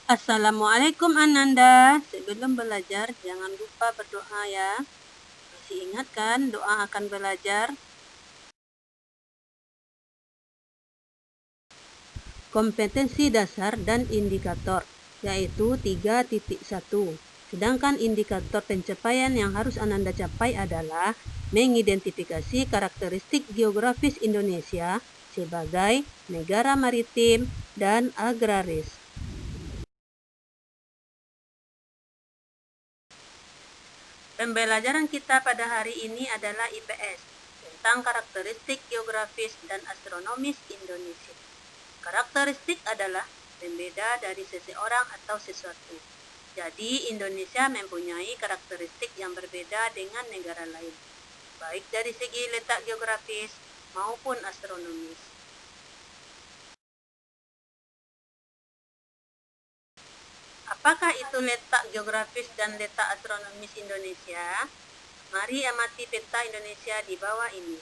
Assalamualaikum Ananda. Sebelum belajar jangan lupa berdoa ya. Masih ingat kan doa akan belajar? Kompetensi dasar dan indikator, yaitu 3.1. Sedangkan indikator pencapaian yang harus Ananda capai adalah mengidentifikasi karakteristik geografis Indonesia sebagai negara maritim dan agraris. Pembelajaran kita pada hari ini adalah IPS tentang karakteristik geografis dan astronomis Indonesia. Karakteristik adalah pembeda dari seseorang atau sesuatu. Jadi Indonesia mempunyai karakteristik yang berbeda dengan negara lain, baik dari segi letak geografis maupun astronomis. Apakah itu letak geografis dan letak astronomis Indonesia? Mari amati peta Indonesia di bawah ini.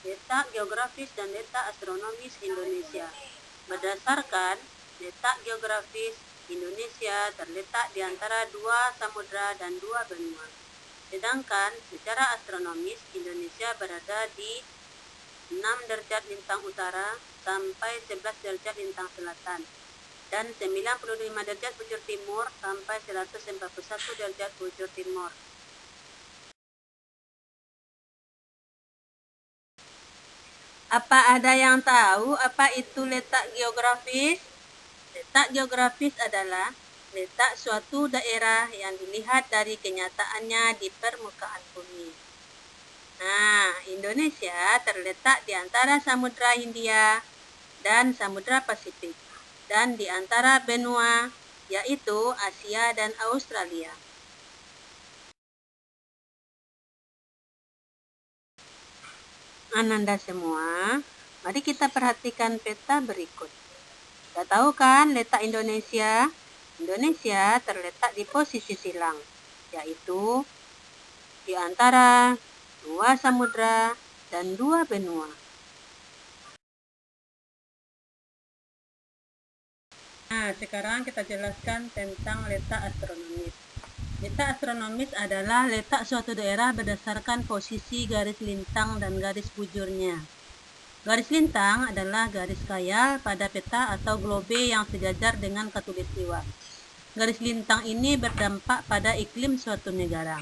Letak geografis dan letak astronomis Indonesia. Berdasarkan letak geografis, Indonesia terletak di antara 2 samudra dan 2 benua. Sedangkan secara astronomis, Indonesia berada di 6 derajat lintang utara sampai 11 derajat lintang selatan dan 95 derajat bujur timur sampai 141 derajat bujur timur. Apa ada yang tahu apa itu letak geografis? Letak geografis adalah letak suatu daerah yang dilihat dari kenyataannya di permukaan bumi. Nah, Indonesia terletak di antara Samudra Hindia dan Samudra Pasifik dan di antara benua, yaitu Asia dan Australia. Ananda semua, mari kita perhatikan peta berikut. Sudah tahu kan letak Indonesia? Indonesia terletak di posisi silang, yaitu di antara 2 samudra dan 2 benua. Nah, sekarang kita jelaskan tentang letak astronomis. Letak astronomis adalah letak suatu daerah berdasarkan posisi garis lintang dan garis bujurnya. Garis lintang adalah garis khayal pada peta atau globe yang sejajar dengan khatulistiwa. Garis lintang ini berdampak pada iklim suatu negara.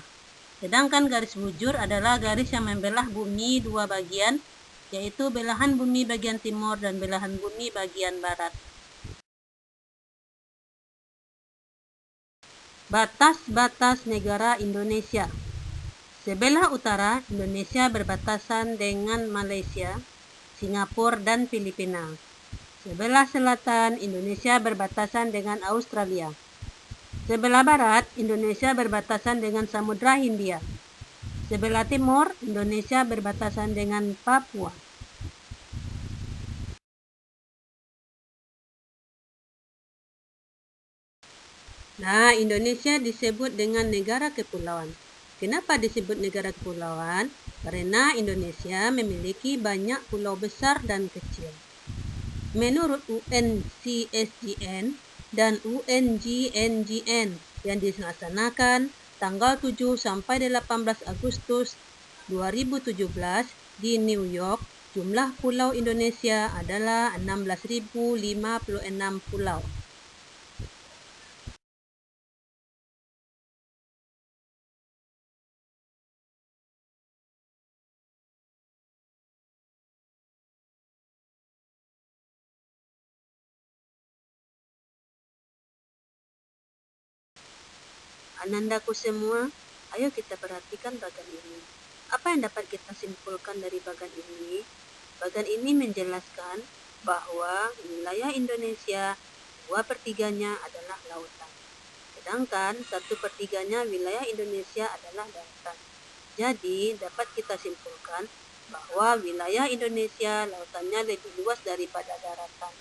Sedangkan garis bujur adalah garis yang membelah bumi 2 bagian, yaitu belahan bumi bagian timur dan belahan bumi bagian barat. Batas-batas negara Indonesia. Sebelah utara, Indonesia berbatasan dengan Malaysia, Singapura, dan Filipina. Sebelah selatan, Indonesia berbatasan dengan Australia. Sebelah barat, Indonesia berbatasan dengan Samudra Hindia. Sebelah timur, Indonesia berbatasan dengan Papua. Nah, Indonesia disebut dengan negara kepulauan. Kenapa disebut negara kepulauan? Karena Indonesia memiliki banyak pulau besar dan kecil. Menurut UNCSGN dan UNGNGN yang dilaksanakan tanggal 7 sampai 18 Agustus 2017 di New York, jumlah pulau Indonesia adalah 16.056 pulau. Anandaku semua, ayo kita perhatikan bagan ini. Apa yang dapat kita simpulkan dari bagan ini? Bagan ini menjelaskan bahwa wilayah Indonesia 2/3-nya adalah lautan. Sedangkan 1/3-nya wilayah Indonesia adalah daratan. Jadi dapat kita simpulkan bahwa wilayah Indonesia lautannya lebih luas daripada daratan.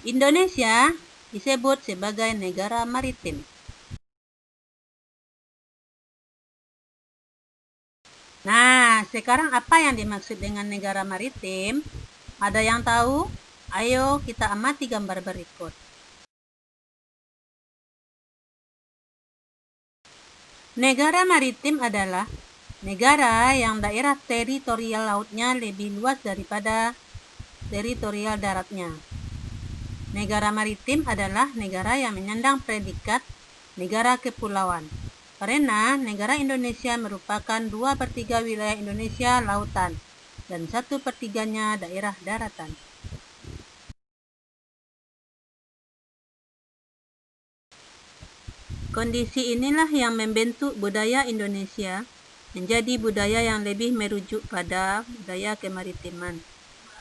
Indonesia disebut sebagai negara maritim. Nah, Nah, sekarang apa yang dimaksud dengan negara maritim? Ada yang tahu? Ayo kita amati gambar berikut. Negara maritim adalah negara yang daerah teritorial lautnya lebih luas daripada teritorial daratnya. Negara maritim adalah negara yang menyandang predikat negara kepulauan. Karena negara Indonesia merupakan 2/3 wilayah Indonesia lautan dan 1/3-nya daerah daratan. Kondisi inilah yang membentuk budaya Indonesia menjadi budaya yang lebih merujuk pada budaya kemaritiman,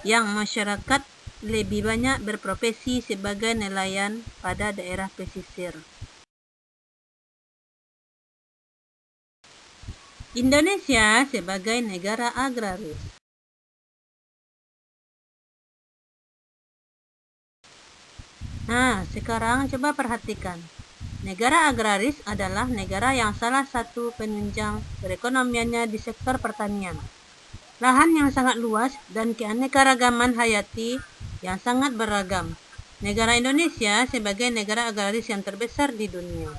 yang masyarakat lebih banyak berprofesi sebagai nelayan pada daerah pesisir. Indonesia sebagai negara agraris. Nah, sekarang coba perhatikan. Negara agraris adalah negara yang salah satu penunjang perekonomiannya di sektor pertanian. Lahan yang sangat luas dan keanekaragaman hayati yang sangat beragam. Negara Indonesia sebagai negara agraris yang terbesar di dunia.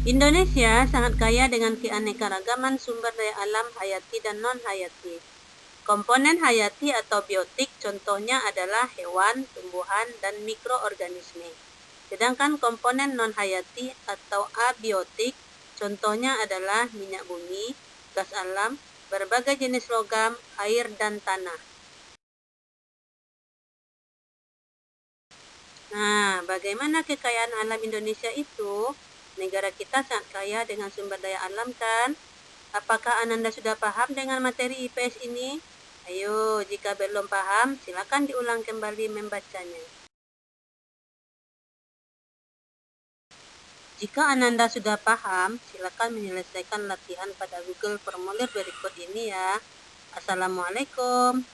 Indonesia sangat kaya dengan keanekaragaman sumber daya alam hayati dan non-hayati. Komponen hayati atau biotik contohnya adalah hewan, tumbuhan, dan mikroorganisme. Sedangkan komponen non-hayati atau abiotik contohnya adalah minyak bumi, gas alam, berbagai jenis logam, air, dan tanah. Nah, bagaimana kekayaan alam Indonesia itu? Negara kita sangat kaya dengan sumber daya alam kan? Apakah Ananda sudah paham dengan materi IPS ini? Ayo, jika belum paham, silakan diulang kembali membacanya. Jika Ananda sudah paham, silakan menyelesaikan latihan pada Google Formulir berikut ini ya. Assalamualaikum.